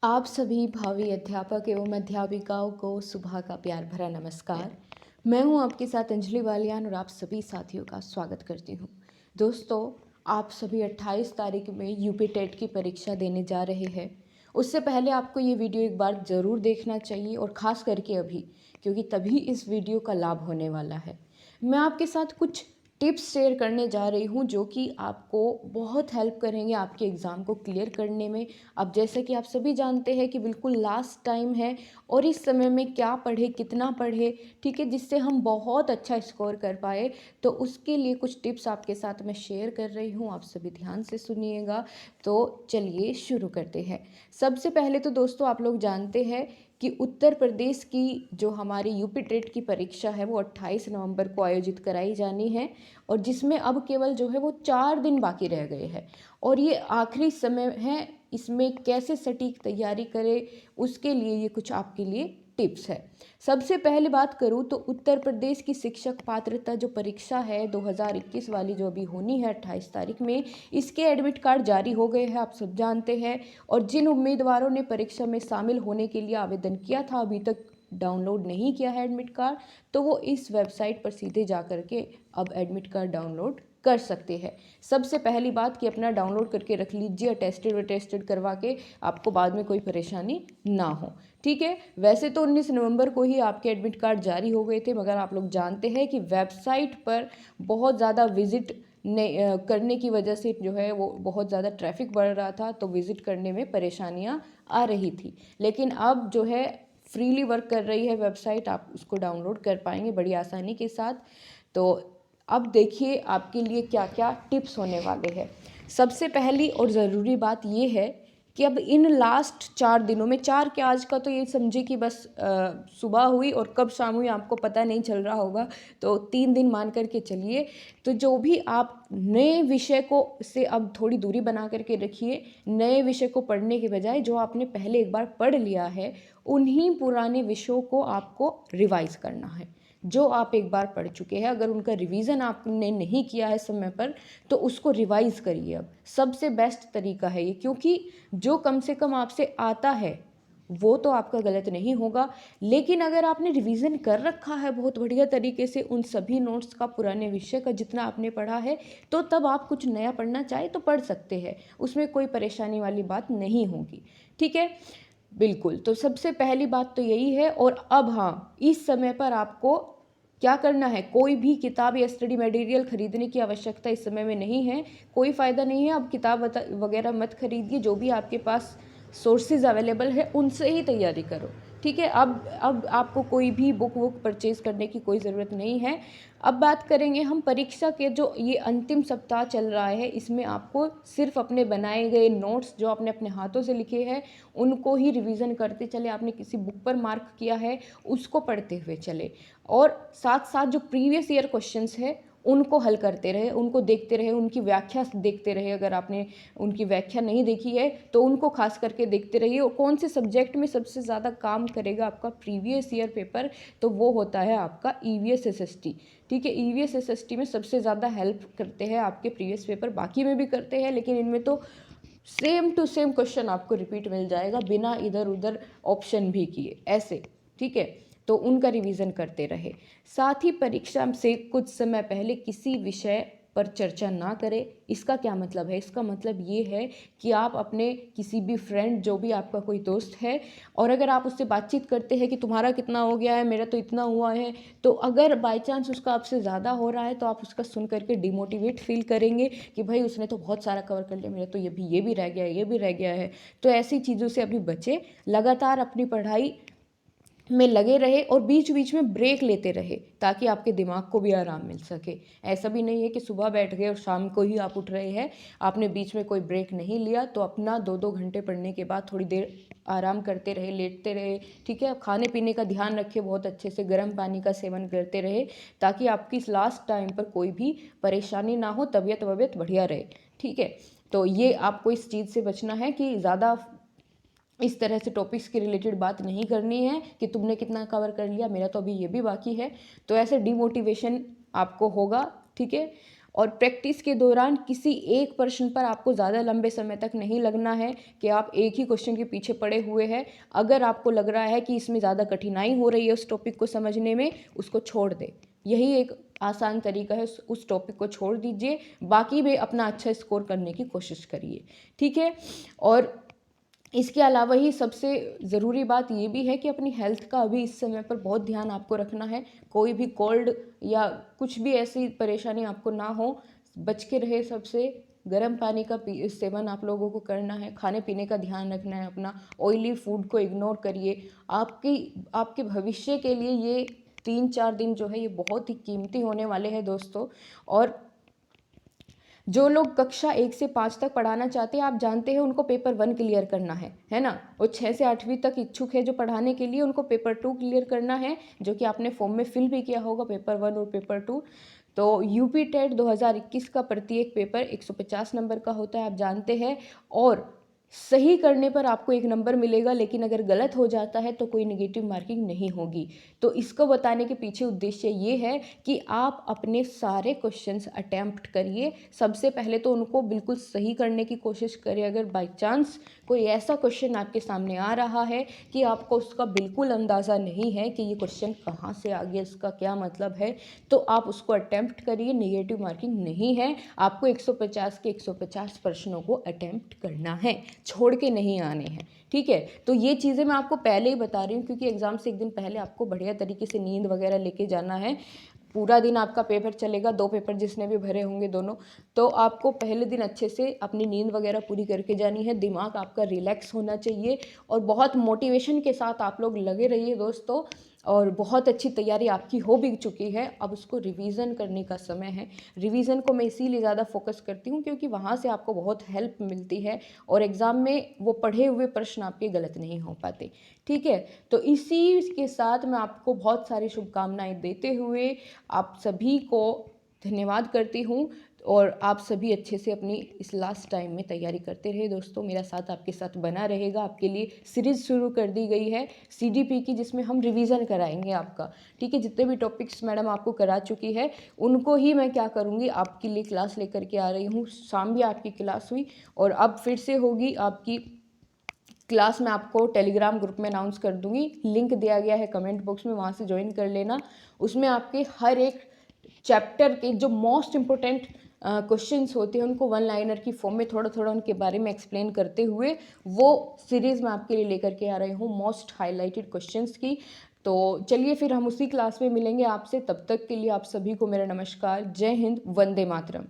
आप सभी भावी अध्यापक एवं अध्यापिकाओं को सुबह का प्यार भरा नमस्कार। मैं हूं आपके साथ अंजलि बालियान और आप सभी साथियों का स्वागत करती हूं। दोस्तों, आप सभी 28 तारीख में यूपी टेट की परीक्षा देने जा रहे हैं। उससे पहले आपको ये वीडियो एक बार ज़रूर देखना चाहिए और ख़ास करके अभी, क्योंकि तभी इस वीडियो का लाभ होने वाला है। मैं आपके साथ कुछ टिप्स शेयर करने जा रही हूँ जो कि आपको बहुत हेल्प करेंगे आपके एग्ज़ाम को क्लियर करने में। अब जैसे कि आप सभी जानते हैं कि बिल्कुल लास्ट टाइम है और इस समय में क्या पढ़े, कितना पढ़े, ठीक है, जिससे हम बहुत अच्छा स्कोर कर पाए। तो उसके लिए कुछ टिप्स आपके साथ मैं शेयर कर रही हूँ, आप सभी ध्यान से सुनिएगा। तो चलिए शुरू करते हैं। सबसे पहले तो दोस्तों, आप लोग जानते हैं कि उत्तर प्रदेश की जो हमारी यूपी टेट की परीक्षा है वो 28 नवंबर को आयोजित कराई जानी है और जिसमें अब केवल जो है वो 4 दिन बाकी रह गए हैं और ये आखिरी समय है। इसमें कैसे सटीक तैयारी करें, उसके लिए ये कुछ आपके लिए टिप्स है। सबसे पहले बात करूँ तो उत्तर प्रदेश की शिक्षक पात्रता जो परीक्षा है 2021 वाली, जो अभी होनी है 28 तारीख में, इसके एडमिट कार्ड जारी हो गए हैं, आप सब जानते हैं। और जिन उम्मीदवारों ने परीक्षा में शामिल होने के लिए आवेदन किया था, अभी तक डाउनलोड नहीं किया है एडमिट कार्ड, तो वो इस वेबसाइट पर सीधे जा कर के अब एडमिट कार्ड डाउनलोड कर सकते हैं। सबसे पहली बात कि अपना डाउनलोड करके रख लीजिए, टेस्टेड करवा के, आपको बाद में कोई परेशानी ना हो, ठीक है। वैसे तो 19 नवंबर को ही आपके एडमिट कार्ड जारी हो गए थे, मगर आप लोग जानते हैं कि वेबसाइट पर बहुत ज़्यादा विजिट करने की वजह से जो है वो बहुत ज़्यादा ट्रैफिक बढ़ रहा था, तो विज़िट करने में परेशानियां आ रही थी। लेकिन अब जो है फ्रीली वर्क कर रही है वेबसाइट, आप उसको डाउनलोड कर पाएंगे बड़ी आसानी के साथ। तो अब देखिए आपके लिए क्या क्या टिप्स होने वाले हैं। सबसे पहली और ज़रूरी बात ये है कि अब इन लास्ट 4 दिनों में, 4 के आज का तो ये समझिए कि बस सुबह हुई और कब शाम हुई आपको पता नहीं चल रहा होगा, तो 3 दिन मान करके चलिए। तो जो भी आप नए विषय को से अब थोड़ी दूरी बना करके रखिए। नए विषय को पढ़ने के बजाय जो आपने पहले एक बार पढ़ लिया है, उन्हीं पुराने विषयों को आपको रिवाइज करना है। जो आप एक बार पढ़ चुके हैं, अगर उनका रिवीजन आपने नहीं किया है समय पर, तो उसको रिवाइज करिए। अब सबसे बेस्ट तरीका है ये, क्योंकि जो कम से कम आपसे आता है वो तो आपका गलत नहीं होगा, लेकिन अगर आपने रिवीजन कर रखा है बहुत बढ़िया तरीके से उन सभी नोट्स का, पुराने विषय का जितना आपने पढ़ा है, तो तब आप कुछ नया पढ़ना चाहे तो पढ़ सकते हैं, उसमें कोई परेशानी वाली बात नहीं होगी, ठीक है। बिल्कुल, तो सबसे पहली बात तो यही है। और अब हाँ, इस समय पर आपको क्या करना है, कोई भी किताब या स्टडी मटेरियल खरीदने की आवश्यकता इस समय में नहीं है। कोई फ़ायदा नहीं है, अब किताब वगैरह मत खरीदिए। जो भी आपके पास सोर्सेज अवेलेबल है उनसे ही तैयारी करो, ठीक है। अब आपको कोई भी बुक परचेज़ करने की कोई ज़रूरत नहीं है। अब बात करेंगे हम परीक्षा के, जो ये अंतिम सप्ताह चल रहा है, इसमें आपको सिर्फ अपने बनाए गए नोट्स जो आपने अपने हाथों से लिखे हैं उनको ही रिवीजन करते चले। आपने किसी बुक पर मार्क किया है उसको पढ़ते हुए चले, और साथ साथ जो प्रीवियस ईयर क्वेश्चंस है उनको हल करते रहे, उनको देखते रहे, उनकी व्याख्या देखते रहे। अगर आपने उनकी व्याख्या नहीं देखी है तो उनको खास करके देखते रहिए। और कौन से सब्जेक्ट में सबसे ज़्यादा काम करेगा आपका प्रीवियस ईयर पेपर, तो वो होता है आपका ईवीएस एसएसटी, ठीक है। ईवीएस एसएसटी में सबसे ज़्यादा हेल्प करते हैं आपके प्रीवियस पेपर, बाकी में भी करते हैं, लेकिन इनमें तो सेम टू सेम क्वेश्चन आपको रिपीट मिल जाएगा बिना इधर उधर ऑप्शन भी किए, ऐसे, ठीक है। तो उनका रिवीजन करते रहे। साथ ही परीक्षा से कुछ समय पहले किसी विषय पर चर्चा ना करें। इसका क्या मतलब है? इसका मतलब ये है कि आप अपने किसी भी फ्रेंड, जो भी आपका कोई दोस्त है, और अगर आप उससे बातचीत करते हैं कि तुम्हारा कितना हो गया है, मेरा तो इतना हुआ है, तो अगर बाय चांस उसका आपसे ज़्यादा हो रहा है तो आप उसका सुन करके डिमोटिवेट फील करेंगे कि भाई उसने तो बहुत सारा कवर कर लिया, मेरा तो ये भी रह गया है, ये भी रह गया है। तो ऐसी चीज़ों से अभी बचे, लगातार अपनी पढ़ाई में लगे रहे और बीच बीच में ब्रेक लेते रहे, ताकि आपके दिमाग को भी आराम मिल सके। ऐसा भी नहीं है कि सुबह बैठ गए और शाम को ही आप उठ रहे हैं, आपने बीच में कोई ब्रेक नहीं लिया, तो अपना 2-2 घंटे पढ़ने के बाद थोड़ी देर आराम करते रहे, लेटते रहे, ठीक है। खाने पीने का ध्यान रखिए, बहुत अच्छे से गर्म पानी का सेवन करते रहे, ताकि आपकी इस लास्ट टाइम पर कोई भी परेशानी ना हो, तबीयत वबीयत बढ़िया रहे, ठीक है। तो ये आपको इस चीज़ से बचना है कि ज़्यादा इस तरह से टॉपिक्स के रिलेटेड बात नहीं करनी है कि तुमने कितना कवर कर लिया, मेरा तो अभी ये भी बाकी है। तो ऐसे डिमोटिवेशन आपको होगा, ठीक है। और प्रैक्टिस के दौरान किसी एक प्रश्न पर आपको ज़्यादा लंबे समय तक नहीं लगना है कि आप एक ही क्वेश्चन के पीछे पड़े हुए हैं। अगर आपको लग रहा है कि इसमें ज़्यादा कठिनाई हो रही है उस टॉपिक को समझने में, उसको छोड़ दें। यही एक आसान तरीका है, उस टॉपिक को छोड़ दीजिए, बाकी में अपना अच्छा स्कोर करने की कोशिश करिए, ठीक है। और इसके अलावा ही सबसे ज़रूरी बात ये भी है कि अपनी हेल्थ का अभी इस समय पर बहुत ध्यान आपको रखना है। कोई भी कोल्ड या कुछ भी ऐसी परेशानी आपको ना हो, बच के रहे सबसे। गर्म पानी का सेवन आप लोगों को करना है, खाने पीने का ध्यान रखना है अपना, ऑयली फूड को इग्नोर करिए। आपके भविष्य के लिए ये 3-4 दिन जो है ये बहुत ही कीमती होने वाले हैं दोस्तों। और जो लोग कक्षा 1 से 5 तक पढ़ाना चाहते हैं, आप जानते हैं उनको पेपर 1 क्लियर करना है ना। और 6 से 8वीं तक इच्छुक है जो पढ़ाने के लिए, उनको पेपर 2 क्लियर करना है, जो कि आपने फॉर्म में फिल भी किया होगा, पेपर 1 और पेपर 2। तो यूपी टेट 2021 का प्रत्येक पेपर 150 नंबर का होता है, आप जानते हैं। और सही करने पर आपको 1 नंबर मिलेगा, लेकिन अगर गलत हो जाता है तो कोई नेगेटिव मार्किंग नहीं होगी। तो इसको बताने के पीछे उद्देश्य ये है कि आप अपने सारे क्वेश्चंस अटेम्प्ट करिए। सबसे पहले तो उनको बिल्कुल सही करने की कोशिश करिए। अगर बाई चांस कोई ऐसा क्वेश्चन आपके सामने आ रहा है कि आपको उसका बिल्कुल अंदाज़ा नहीं है कि ये क्वेश्चन कहाँ से आ गया, इसका क्या मतलब है, तो आप उसको अटेम्प्ट करिए। नेगेटिव मार्किंग नहीं है, आपको 150 के 150 प्रश्नों को अटेम्प्ट करना है, छोड़ के नहीं आने हैं, ठीक है। तो ये चीज़ें मैं आपको पहले ही बता रही हूँ, क्योंकि एग्ज़ाम से एक दिन पहले आपको बढ़िया तरीके से नींद वगैरह लेके जाना है। पूरा दिन आपका पेपर चलेगा, 2 पेपर जिसने भी भरे होंगे दोनों, तो आपको पहले दिन अच्छे से अपनी नींद वगैरह पूरी करके जानी है। दिमाग आपका रिलैक्स होना चाहिए और बहुत मोटिवेशन के साथ आप लोग लगे रहिए दोस्तों। और बहुत अच्छी तैयारी आपकी हो भी चुकी है, अब उसको रिवीजन करने का समय है। रिवीजन को मैं इसीलिए ज़्यादा फोकस करती हूँ क्योंकि वहाँ से आपको बहुत हेल्प मिलती है और एग्ज़ाम में वो पढ़े हुए प्रश्न आपके गलत नहीं हो पाते, ठीक है। तो इसी के साथ मैं आपको बहुत सारी शुभकामनाएं देते हुए आप सभी को धन्यवाद करती हूँ। और आप सभी अच्छे से अपनी इस लास्ट टाइम में तैयारी करते रहे दोस्तों। मेरा साथ आपके साथ बना रहेगा। आपके लिए सीरीज़ शुरू कर दी गई है सीडीपी की, जिसमें हम रिवीजन कराएंगे आपका, ठीक है। जितने भी टॉपिक्स मैडम आपको करा चुकी है उनको ही मैं क्या करूँगी, आपके लिए क्लास लेकर के आ रही हूँ। शाम भी आपकी क्लास हुई और अब फिर से होगी आपकी क्लास। मैं आपको टेलीग्राम ग्रुप में अनाउंस कर दूंगी, लिंक दिया गया है कमेंट बॉक्स में, वहाँ से ज्वाइन कर लेना। उसमें आपके हर एक चैप्टर के जो मोस्ट इम्पोर्टेंट क्वेश्चंस होते हैं उनको 1 लाइनर की फॉर्म में थोड़ा थोड़ा उनके बारे में एक्सप्लेन करते हुए वो सीरीज़ मैं आपके लिए लेकर के आ रही हूँ, मोस्ट हाईलाइटेड क्वेश्चंस की। तो चलिए फिर हम उसी क्लास में मिलेंगे आपसे। तब तक के लिए आप सभी को मेरा नमस्कार। जय हिंद, वंदे मातरम।